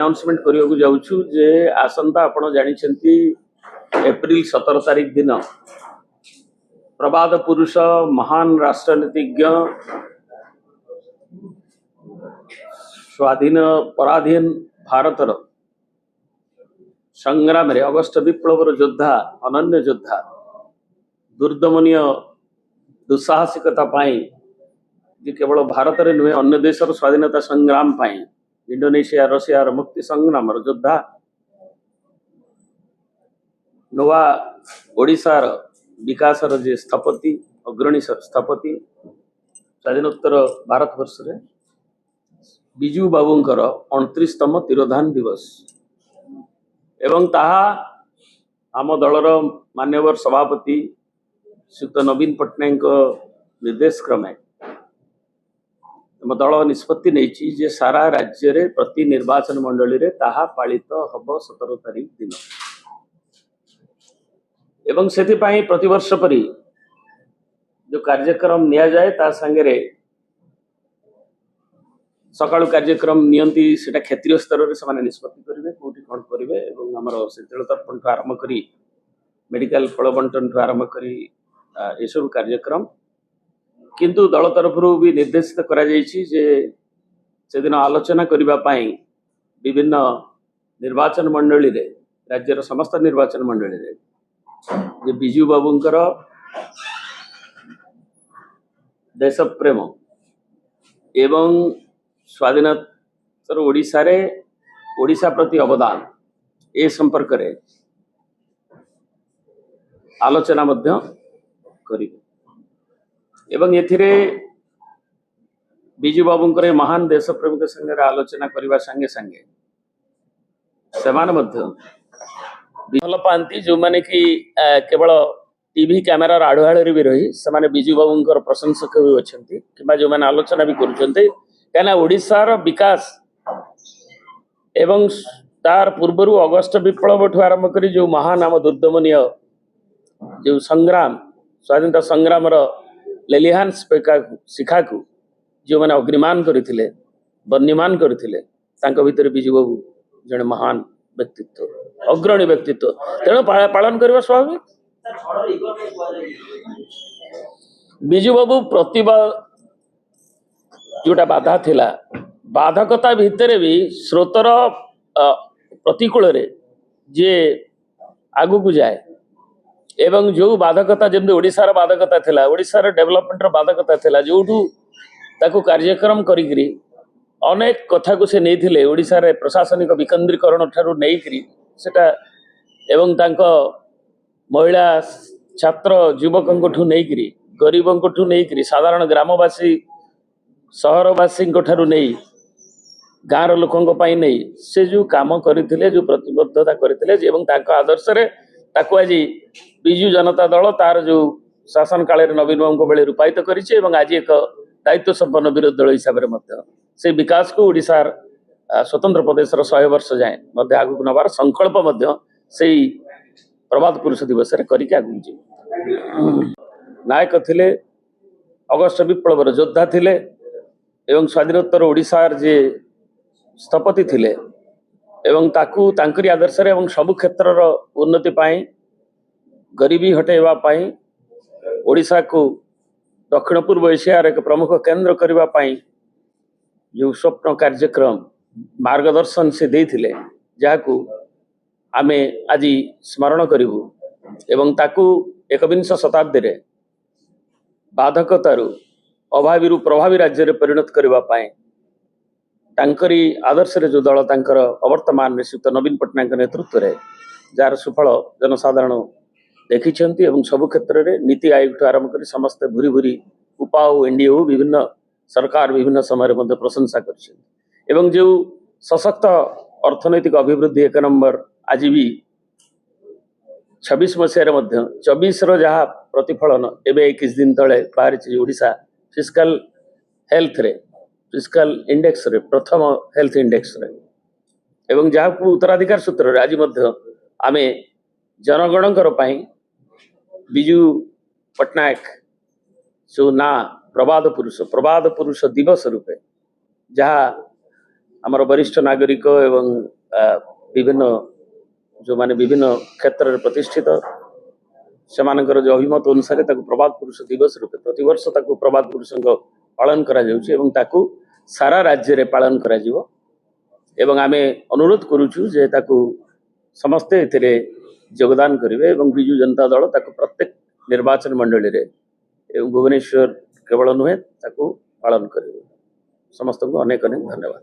Announcement करने जाऊँ जे आसंता आपण जानी एप्रिल 17 तारीख दिन प्रबाद पुरुष महान राष्ट्रनीतिज्ञ स्वाधीन पराधीन भारतर संग्राम रे अगस्ट विप्लवर योद्धा अनन्य योद्धा दुर्दमनीय दुस्साहसिकता जे केवल भारत में नुहे अन्य देशर स्वाधीनता संग्राम इंडोनेशिया रशिया मुक्ति संग्राम योद्धा नवा ओडिशार विकासर जे स्थपति अग्रणी स्थपति स्वाधीनोत्तर भारत वर्ष रे बिजू बाबूंकर 29तम तिरोधान दिवस एवं ताहा आम दलर मान्यवर सभापति श्रीयुक्त नवीन पट्टनायक निर्देश क्रमे दल निष्पत्ति नहीं जे सारा राज्य रे प्रति निर्वाचन मंडली रे ताहा पालित हब 17 तारीख दिन एवं सेथिपाई प्रतिवर्ष परी जो कार्यक्रम निया जाए ता संगे सकाळु कार्यक्रम नियंती सेटा क्षेत्रीय स्तर रे समान निष्पत्ति करिवे कोठी कोन करिवे एवं हमर सेतेल तर्पण ठु आरंभ करी मेडिकल फल बंटन ठु आरंभ करी एसब कार्यक्रम किंतु दल तरफ भी निर्देशित करा जायछि जे से दिन आलोचना करिबा पई विभिन्न निर्वाचन मंडली रे राज्यर समस्त निर्वाचन मंडली रे जे बिजू बाबूंकर देश प्रेम एवं स्वाधीनतर ओडिशा प्रति अवदान ए संपर्क रे आलोचना मध्य करिवे एवं एथिरे बिजू बाबूंकर महान देश प्रेम के संगे आलोचना करने संगे संगे सेमान मध्य भल पाती जो माने कि केवल टीवी कैमेरार आड़ुआड़े भी रही से बिजू बाबूंकर प्रशंसक भी अच्छा कि जो मैंने आलोचना भी करें ओडिशार विकास एवं तार पूर्वर अगस्ट विप्लव ठू आरंभ कर जो महान आम दुर्दमनीय जो संग्राम स्वाधीनता संग्राम लेलिहान शिखा को जो मैंने अग्निमान करते बन्यमान करते भितर बिजू बाबू जड़े महान व्यक्तित्व अग्रणी व्यक्तित्व तेणु पालन करने स्वाभाविक बिजू बाबू प्रतिभा जोटा बाधा थिला बाधकता भितर भी स्रोतर प्रतिकूल रे जे आगु को जाए एवं जो बाधकता जमी ओडिशार बाधकता थिला ओडिशार डेवलपमेंट बाधकता थिला जोठू ताकू कार्यक्रम करी अनेक कथा को से नहीं ओडिशार प्रशासनिक विकेंद्रीकरण ठारू नहीं सेटा एवं तांको महिला छात्र युवकों ठू नहीं गरीबों ठू नहीं साधारण ग्रामवासी सहरवासी ठारू नहीं गाँव लोकों नहीं से जो काम करते जो प्रतिबद्धता करते आदर्श रे ताकू आज बिजू जनता दल तार जो शासन काल नवीन बाबू बेले रूपायित करिछि एवं आज एक दायित्व संपन्न विरोधी दल हिसाब से विकास को ओडिशार स्वतंत्र प्रदेश 100 वर्ष जाए आगू नबार संकल्प से प्रभात पुरुष दिवस करके आगू जी नायक थिले अगस्ट विप्लवर योद्धा थिले एवं स्वाधीनोत्तर ओडिशार जे स्थपति थिले एवं ताकू तांकरी आदर्श एवं सबु क्षेत्र उन्नति पाई गरीबी हटेवा पाई ओडिशा को दक्षिण पूर्व एशियार एक प्रमुख केंद्र करने पाई जो स्वप्न कार्यक्रम मार्गदर्शन से देथिले जाकू आमे आज स्मरण करिवु एवं ताकू 21 शताब्दी रे बाधकतारू अभावी प्रभावी राज्य रे परिणत करबा पाए तांकरी आदर्श रे जो दल तांकर अवर्तमान में श्रीयुक्त नवीन पट्टनायक नेतृत्व रे जार सुफल जनसाधारण देखिछंती एवं सब क्षेत्र रे नीति आयोग ठू आरंभ कर समस्त भूरी भूरी उपा एनडीए विभिन्न सरकार विभिन्न समय मध्य प्रशंसा कर एवं जो सशक्त अर्थनैतिक अभिवृद्धि 1 नंबर आज भी 26 मसीह 24 जहाँ प्रतिफलन एवं 21 दिन तले बाहरी ओडिशा फिस्काल हेल्थ रे फिस्काल इंडेक्स रे प्रथम हेल्थ इंडेक्स रे एवं जहाँ को उत्तराधिकार सूत्र रे आज आमे जनगणकर पाई बिजू पट्टनायक जो ना प्रबाद पुरुष दिवस रूपे जहाँ आमर वरिष्ठ नागरिक एवं विभिन्न जो माने विभिन्न क्षेत्र में प्रतिष्ठित से जो अभिमत अनुसार प्रभात पुरुष दिवस रूपे प्रतिवर्ष प्रभात पुरुष पालन करा जाउछि एवं ताकू सारा राज्य रे पालन करा जिवो एवं आमे अनुरोध करूछु जे ताकू समस्ते एथिरे योगदान करिवे एवं बिजु जनता दल ताकू प्रत्येक निर्वाचन मंडली रे एवं भुवनेश्वर केवल नुहे ताकू पालन करिवे। समस्त को अनेक अनेक धन्यवाद।